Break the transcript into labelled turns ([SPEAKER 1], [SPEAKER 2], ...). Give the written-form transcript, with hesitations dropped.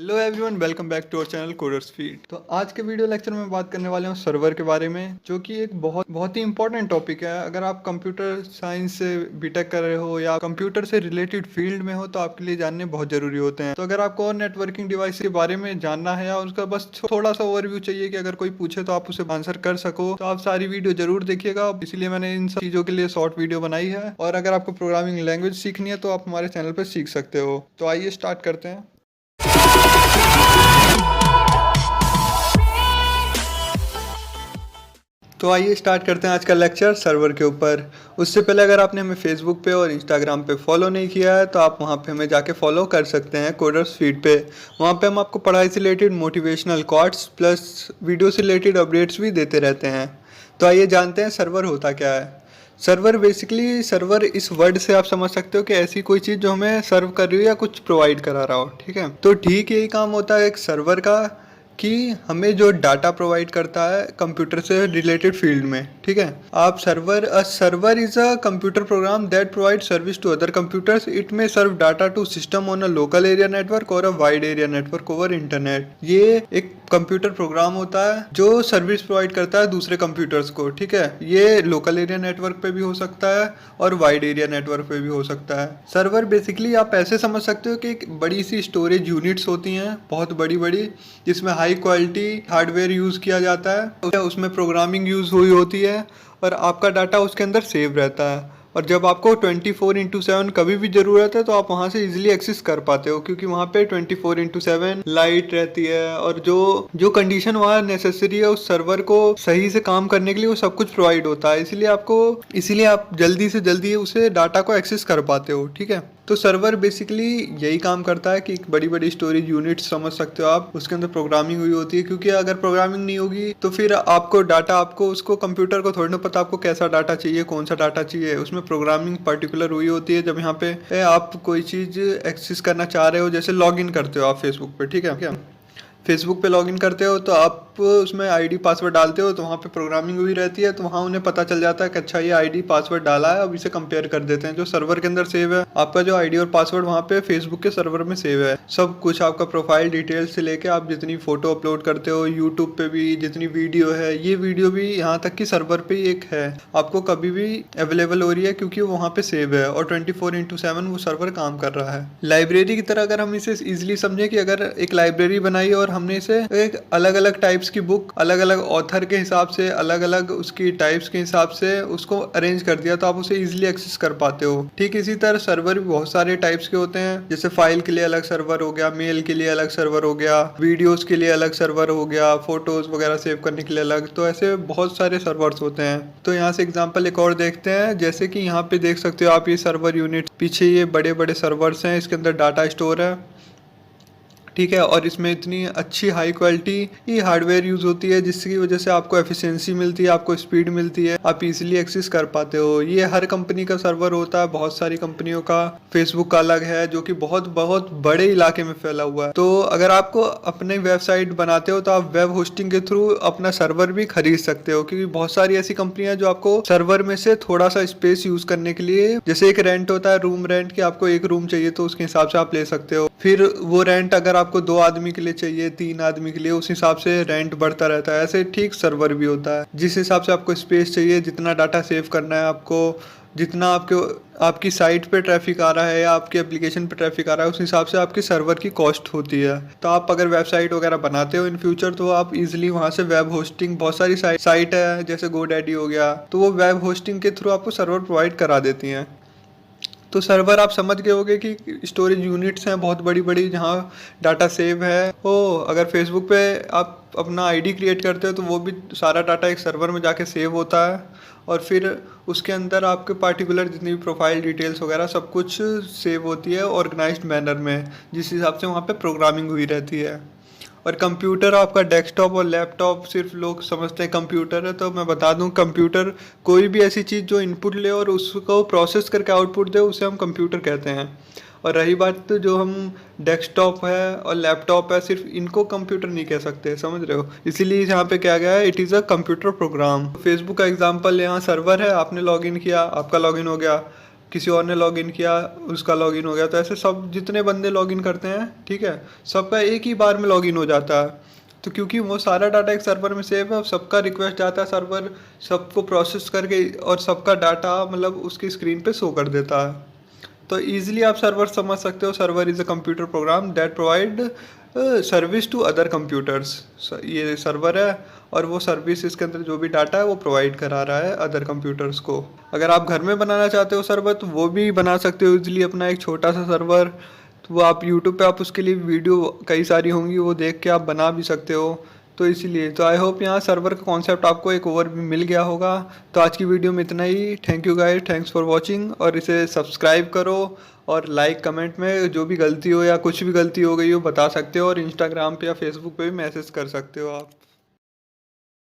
[SPEAKER 1] Hello everyone, welcome back to our channel Coders Feed. तो आज के वीडियो लेक्चर में बात करने वाले हूँ सर्वर के बारे में, जो कि एक बहुत बहुत ही इंपॉर्टेंट टॉपिक है। अगर आप कंप्यूटर साइंस से बीटेक कर रहे हो या कंप्यूटर से रिलेटेड फील्ड में हो तो आपके लिए जानने बहुत जरूरी होते हैं। तो अगर आपको और नेटवर्किंग डिवाइस के बारे में जानना है या उसका बस थोड़ा सा ओवरव्यू चाहिए कि अगर कोई पूछे तो आप उसे आंसर कर सको, तो आप सारी वीडियो जरूर देखिएगा। इसीलिए मैंने इन सब चीज़ों के लिए शॉर्ट वीडियो बनाई है। और अगर आपको प्रोग्रामिंग लैंग्वेज सीखनी है तो आप हमारे चैनल पर सीख सकते हो। तो आइए स्टार्ट करते हैं। तो आइए स्टार्ट करते हैं आज का लेक्चर सर्वर के ऊपर। उससे पहले अगर आपने हमें फेसबुक पे और इंस्टाग्राम पे फॉलो नहीं किया है तो आप वहाँ पे हमें जाके फॉलो कर सकते हैं कोडर्स फीड पे। वहाँ पे हम आपको पढ़ाई से related motivational quotes plus video से रिलेटेड अपडेट्स भी देते रहते हैं। तो आइए जानते हैं सर्वर होता क्या है। सर्वर बेसिकली, सर्वर इस वर्ड से आप समझ सकते हो कि ऐसी कोई चीज़ जो हमें सर्व कर रही हो या कुछ प्रोवाइड करा रहा हो। ठीक है, तो ठीक यही काम होता है एक सर्वर का कि हमें जो डाटा प्रोवाइड करता है कंप्यूटर से रिलेटेड फील्ड में। ठीक है, आप server is a computer program that provide service to other computers. It may serve data to system on a local area network or a wide area network over internet. ये एक computer program होता है जो service provide करता है दूसरे computers को। ठीक है, ये लोकल एरिया नेटवर्क पे भी हो सकता है और वाइड एरिया नेटवर्क पे भी हो सकता है। सर्वर बेसिकली आप ऐसे समझ सकते हो कि एक बड़ी सी स्टोरेज यूनिट्स होती हैं, बहुत बड़ी बड़ी, जिसमें हाई क्वालिटी हार्डवेयर यूज़ किया जाता है। उसमें प्रोग्रामिंग यूज़ हुई होती है और आपका डाटा उसके अंदर सेव रहता है। और जब आपको 24/7 कभी भी ज़रूरत है तो आप वहाँ से इजीली एक्सेस कर पाते हो, क्योंकि वहाँ पे 24/7 लाइट रहती है और जो कंडीशन वहाँ नेसेसरी है उस सर्वर को सही से काम करने के लिए वो सब कुछ प्रोवाइड होता है। इसीलिए आप जल्दी से जल्दी उसे डाटा को एक्सेस कर पाते हो। ठीक है, तो सर्वर बेसिकली यही काम करता है कि एक बड़ी बड़ी स्टोरेज यूनिट समझ सकते हो आप, उसके अंदर प्रोग्रामिंग हुई होती है। क्योंकि अगर प्रोग्रामिंग नहीं होगी तो फिर आपको उसको कंप्यूटर को थोड़ी ना पता आपको कैसा डाटा चाहिए, कौन सा डाटा चाहिए। उसमें प्रोग्रामिंग पर्टिकुलर हुई होती है। जब यहाँ पे आप कोई चीज़ एक्सेस करना चाह रहे हो, जैसे लॉग इन करते हो आप फेसबुक पे। ठीक है, क्या फेसबुक पे लॉगिन करते हो तो आप उसमें आईडी पासवर्ड डालते हो, तो वहाँ पे प्रोग्रामिंग हुई रहती है। तो वहाँ उन्हें पता चल जाता है कि अच्छा ये आईडी पासवर्ड डाला है, अब इसे कंपेयर कर देते हैं। जो सर्वर के अंदर सेव है आपका जो आईडी और पासवर्ड वहाँ पे फेसबुक के सर्वर में सेव है। सब कुछ आपका प्रोफाइल डिटेल्स से लेके आप जितनी फोटो अपलोड करते हो यूट्यूब पे भी, जितनी वीडियो है, ये वीडियो भी यहाँ तक कि सर्वर पे ही एक है, आपको कभी भी अवेलेबल हो रही है क्योंकि वो वहाँ पे सेव है और 24/7 वो सर्वर काम कर रहा है। लाइब्रेरी की तरह अगर हम इसे इजिली समझे कि अगर एक लाइब्रेरी बनाई और हमने इसे एक अलग अलग टाइप्स की बुक अलग अलग ऑथर के हिसाब से, अलग अलग उसकी टाइप्स के हिसाब से उसको अरेंज कर दिया तो आप उसे इजीली एक्सेस कर पाते हो। ठीक इसी तरह सर्वर भी बहुत सारे टाइप्स के होते हैं, जैसे फाइल के लिए अलग सर्वर हो गया, मेल के लिए अलग सर्वर हो गया, वीडियोस के लिए अलग सर्वर हो गया, फोटोज वगैरह सेव करने के लिए अलग। तो ऐसे बहुत सारे सर्वर्स होते हैं। तो यहाँ से एग्जांपल एक और देखते हैं, जैसे कि यहाँ पे देख सकते हो आप ये सर्वर यूनिट, पीछे ये बड़े बड़े सर्वर्स हैं, इसके अंदर डाटा स्टोर है। ठीक है, और इसमें इतनी अच्छी हाई क्वालिटी ही हार्डवेयर यूज़ होती है जिसकी वजह से आपको एफिशिएंसी मिलती है, आपको स्पीड मिलती है, आप इजीली एक्सेस कर पाते हो। ये हर कंपनी का सर्वर होता है, बहुत सारी कंपनियों का। फेसबुक का अलग है जो कि बहुत बहुत बड़े इलाके में फैला हुआ है। तो अगर आपको अपने वेबसाइट बनाते हो तो आप वेब होस्टिंग के थ्रू अपना सर्वर भी खरीद सकते हो, क्योंकि बहुत सारी ऐसी कंपनियां जो आपको सर्वर में से थोड़ा सा स्पेस यूज करने के लिए, जैसे एक रेंट होता है रूम रेंट, कि आपको एक रूम चाहिए तो उसके हिसाब से आप ले सकते हो। फिर वो रेंट अगर आपको 2 आदमी के लिए चाहिए, 3 आदमी के लिए, उस हिसाब से रेंट बढ़ता रहता है। ऐसे ठीक सर्वर भी होता है, जिस हिसाब से आपको स्पेस चाहिए, जितना डाटा सेव करना है आपको, जितना आपकी साइट पे ट्रैफिक आ रहा है या आपकी एप्लीकेशन पे ट्रैफिक आ रहा है, उस हिसाब से आपकी सर्वर की कॉस्ट होती है। तो आप अगर वेबसाइट वगैरह बनाते हो इन फ्यूचर तो आप इजीली वहाँ से वेब होस्टिंग, बहुत सारी साइट है जैसे GoDaddy हो गया, तो वो वेब होस्टिंग के थ्रू आपको सर्वर प्रोवाइड करा देती हैं। तो सर्वर आप समझ गए होंगे कि स्टोरेज यूनिट्स हैं बहुत बड़ी बड़ी जहाँ डाटा सेव है। अगर फेसबुक पे आप अपना आईडी क्रिएट करते हो तो वो भी सारा डाटा एक सर्वर में जाके सेव होता है और फिर उसके अंदर आपके पार्टिकुलर जितनी भी प्रोफाइल डिटेल्स वगैरह सब कुछ सेव होती है ऑर्गेनाइज्ड मैनर में, जिस हिसाब से वहाँ पे प्रोग्रामिंग हुई रहती है। और कंप्यूटर आपका डेस्कटॉप और लैपटॉप सिर्फ लोग समझते हैं कंप्यूटर है, तो मैं बता दूं कंप्यूटर कोई भी ऐसी चीज़ जो इनपुट ले और उसको प्रोसेस करके आउटपुट दे उसे हम कंप्यूटर कहते हैं। और रही बात तो जो हम डेस्कटॉप है और लैपटॉप है, सिर्फ इनको कंप्यूटर नहीं कह सकते, समझ रहे हो। इसीलिए यहाँ पे क्या गया है, it is a computer programme. Facebook का एग्जांपल यहाँ सर्वर है, आपने लॉगिन किया, आपका लॉगिन हो गया। किसी और ने लॉगिन किया, उसका लॉगिन हो गया, तो ऐसे सब जितने बंदे लॉगिन करते हैं, ठीक है, सबका एक ही बार में लॉगिन हो जाता है। तो क्योंकि वो सारा डाटा एक सर्वर में सेव है, अब सबका रिक्वेस्ट जाता है, सर्वर सबको प्रोसेस करके और सबका डाटा मतलब उसकी स्क्रीन पे शो कर देता है। तो इजीली आप सर्वर समझ सकते हो। Server is a computer program that provide service to other computers. ये सर्वर है और वो सर्विस इसके अंदर जो भी डाटा है वो प्रोवाइड करा रहा है अदर कंप्यूटर्स को। अगर आप घर में बनाना चाहते हो सर्वर तो वो भी बना सकते हो इजीली अपना एक छोटा सा सर्वर। तो वो आप यूट्यूब पे आप उसके लिए वीडियो कई सारी होंगी, वो देख के आप बना भी सकते हो। तो इसीलिए तो आई होप यहाँ सर्वर का कॉन्सेप्ट आपको एक ओवरव्यू मिल गया होगा। तो आज की वीडियो में इतना ही। Thank you guys, thanks for watching. और इसे सब्सक्राइब करो और लाइक कमेंट में जो भी गलती हो या कुछ भी गलती हो गई हो बता सकते हो, और इंस्टाग्राम पे या फेसबुक पे भी मैसेज कर सकते हो आप।